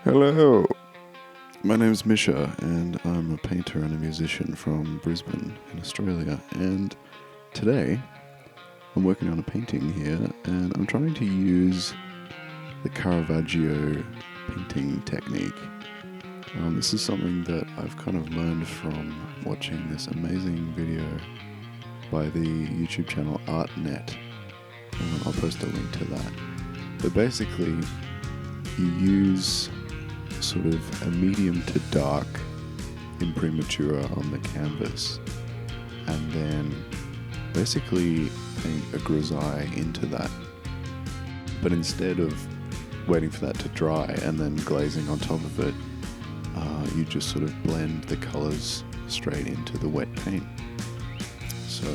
Hello, my name is Mischa and I'm a painter and a musician from Brisbane in Australia, and today I'm working on a painting here and I'm trying to use the Caravaggio painting technique. This is something that I've kind of learned from watching this amazing video by the YouTube channel ArtNet. I'll post a link to that. But basically, you use sort of a medium to dark imprimatura on the canvas, and then basically paint a grisaille into that. But instead of waiting for that to dry and then glazing on top of it, you just sort of blend the colors straight into the wet paint. So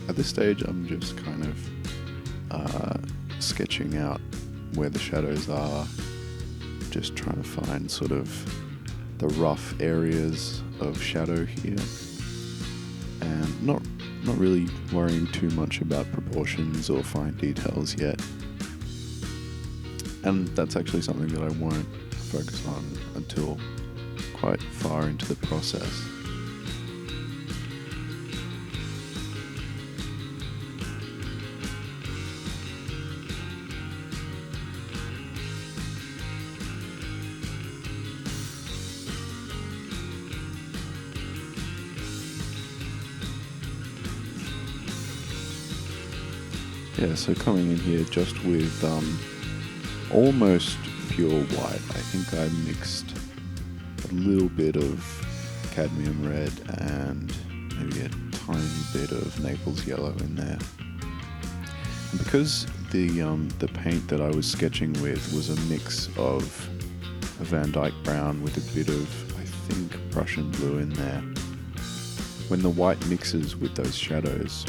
at this stage I'm just kind of sketching out where the shadows are, just trying to find sort of the rough areas of shadow here, and not really worrying too much about proportions or fine details yet. And that's actually something that I won't focus on until quite far into the process. Yeah, so coming in here just with almost pure white. I think I mixed a little bit of cadmium red and maybe a tiny bit of Naples yellow in there. And because the paint that I was sketching with was a mix of a Van Dyke brown with a bit of, I think, Prussian blue in there, when the white mixes with those shadows,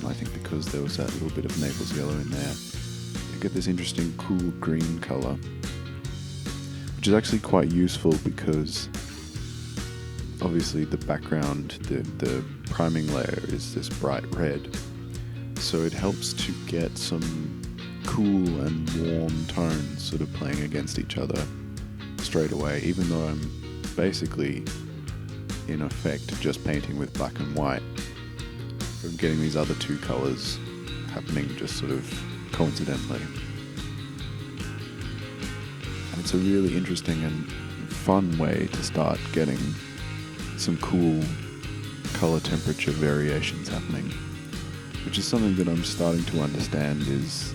I think because there was that little bit of Naples yellow in there, you get this interesting cool green colour, which is actually quite useful because obviously the background, the priming layer is this bright red, so it helps to get some cool and warm tones sort of playing against each other straight away, even though I'm basically in effect just painting with black and white. I'm getting these other two colours happening just sort of coincidentally. And it's a really interesting and fun way to start getting some cool colour temperature variations happening, which is something that I'm starting to understand is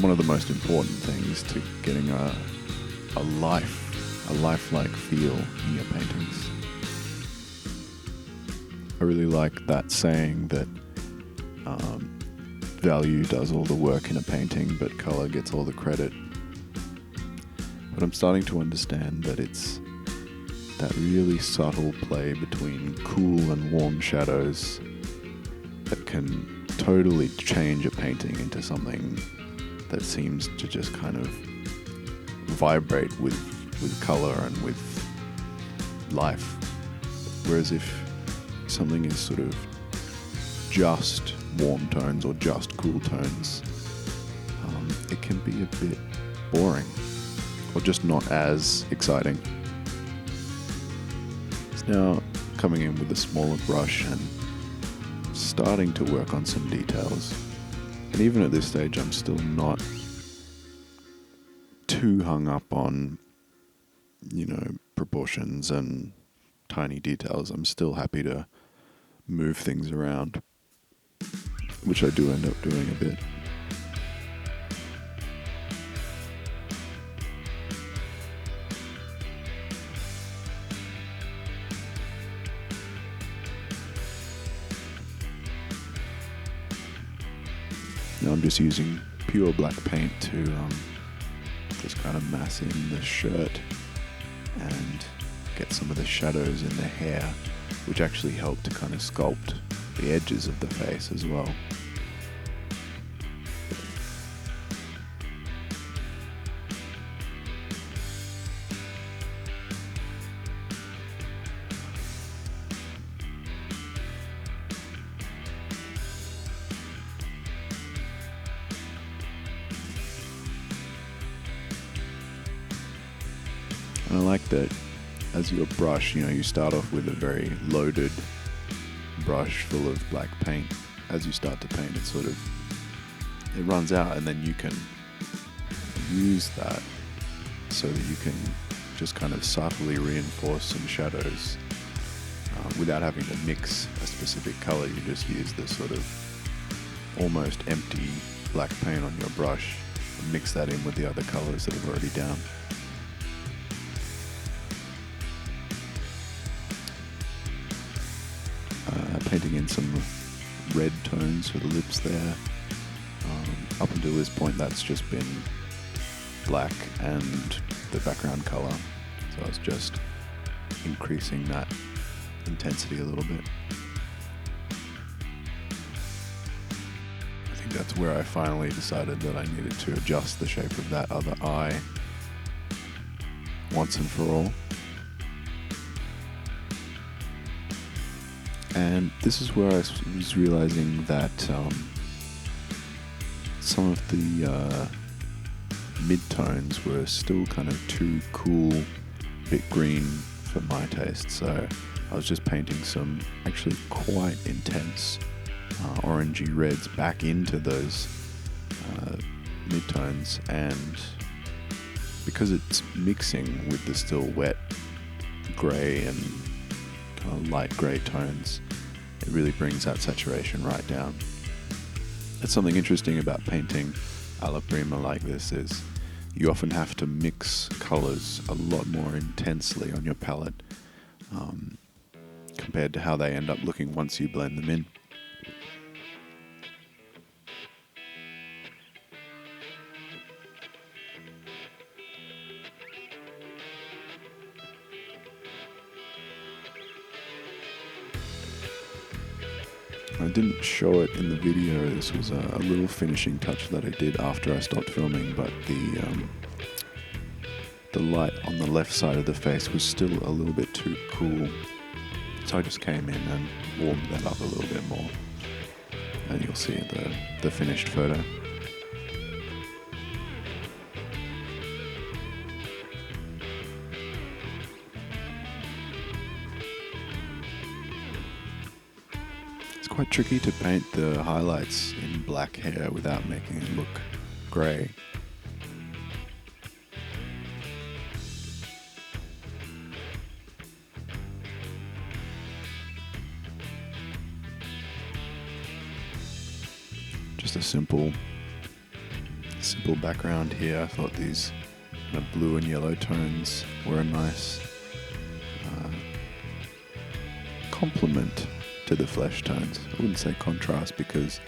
one of the most important things to getting a lifelike feel in your paintings. I really like that saying that value does all the work in a painting, but colour gets all the credit. But I'm starting to understand that it's that really subtle play between cool and warm shadows that can totally change a painting into something that seems to just kind of vibrate with colour and with life. Whereas if something is sort of just warm tones or just cool tones, it can be a bit boring or just not as exciting. So now coming in with a smaller brush and starting to work on some details, and even at this stage I'm still not too hung up on, proportions and tiny details. I'm still happy to move things around, which I do end up doing a bit. Now I'm just using pure black paint to just kind of mass in the shirt and get some of the shadows in the hair, which actually help to kind of sculpt the edges of the face as well. And I like that as your brush, you start off with a very loaded brush full of black paint. As you start to paint, it runs out, and then you can use that so that you can just kind of subtly reinforce some shadows without having to mix a specific color. You just use this sort of almost empty black paint on your brush and mix that in with the other colors that are already down. Painting in some red tones for the lips there. Up until this point, that's just been black and the background color. So I was just increasing that intensity a little bit. I think that's where I finally decided that I needed to adjust the shape of that other eye once and for all. And this is where I was realizing that some of the mid-tones were still kind of too cool, bit green for my taste. So I was just painting some actually quite intense orangey reds back into those mid-tones, and because it's mixing with the still wet grey and kind of light grey tones, it really brings that saturation right down. That's something interesting about painting alla prima like this, is you often have to mix colours a lot more intensely on your palette compared to how they end up looking once you blend them in. I didn't show it in the video. This was a little finishing touch that I did after I stopped filming, but the light on the left side of the face was still a little bit too cool. So I just came in and warmed that up a little bit more. And you'll see the finished photo. It's quite tricky to paint the highlights in black hair without making it look grey. Just a simple background here. I thought these kind of blue and yellow tones were a nice complement to the flesh tones. I wouldn't say contrast because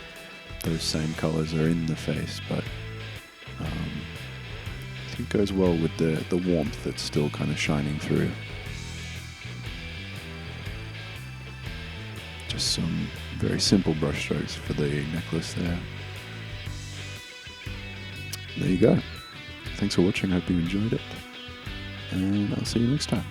those same colours are in the face, but I think it goes well with the warmth that's still kind of shining through. Just some very simple brush strokes for the necklace there. There you go. Thanks for watching, I hope you enjoyed it, and I'll see you next time.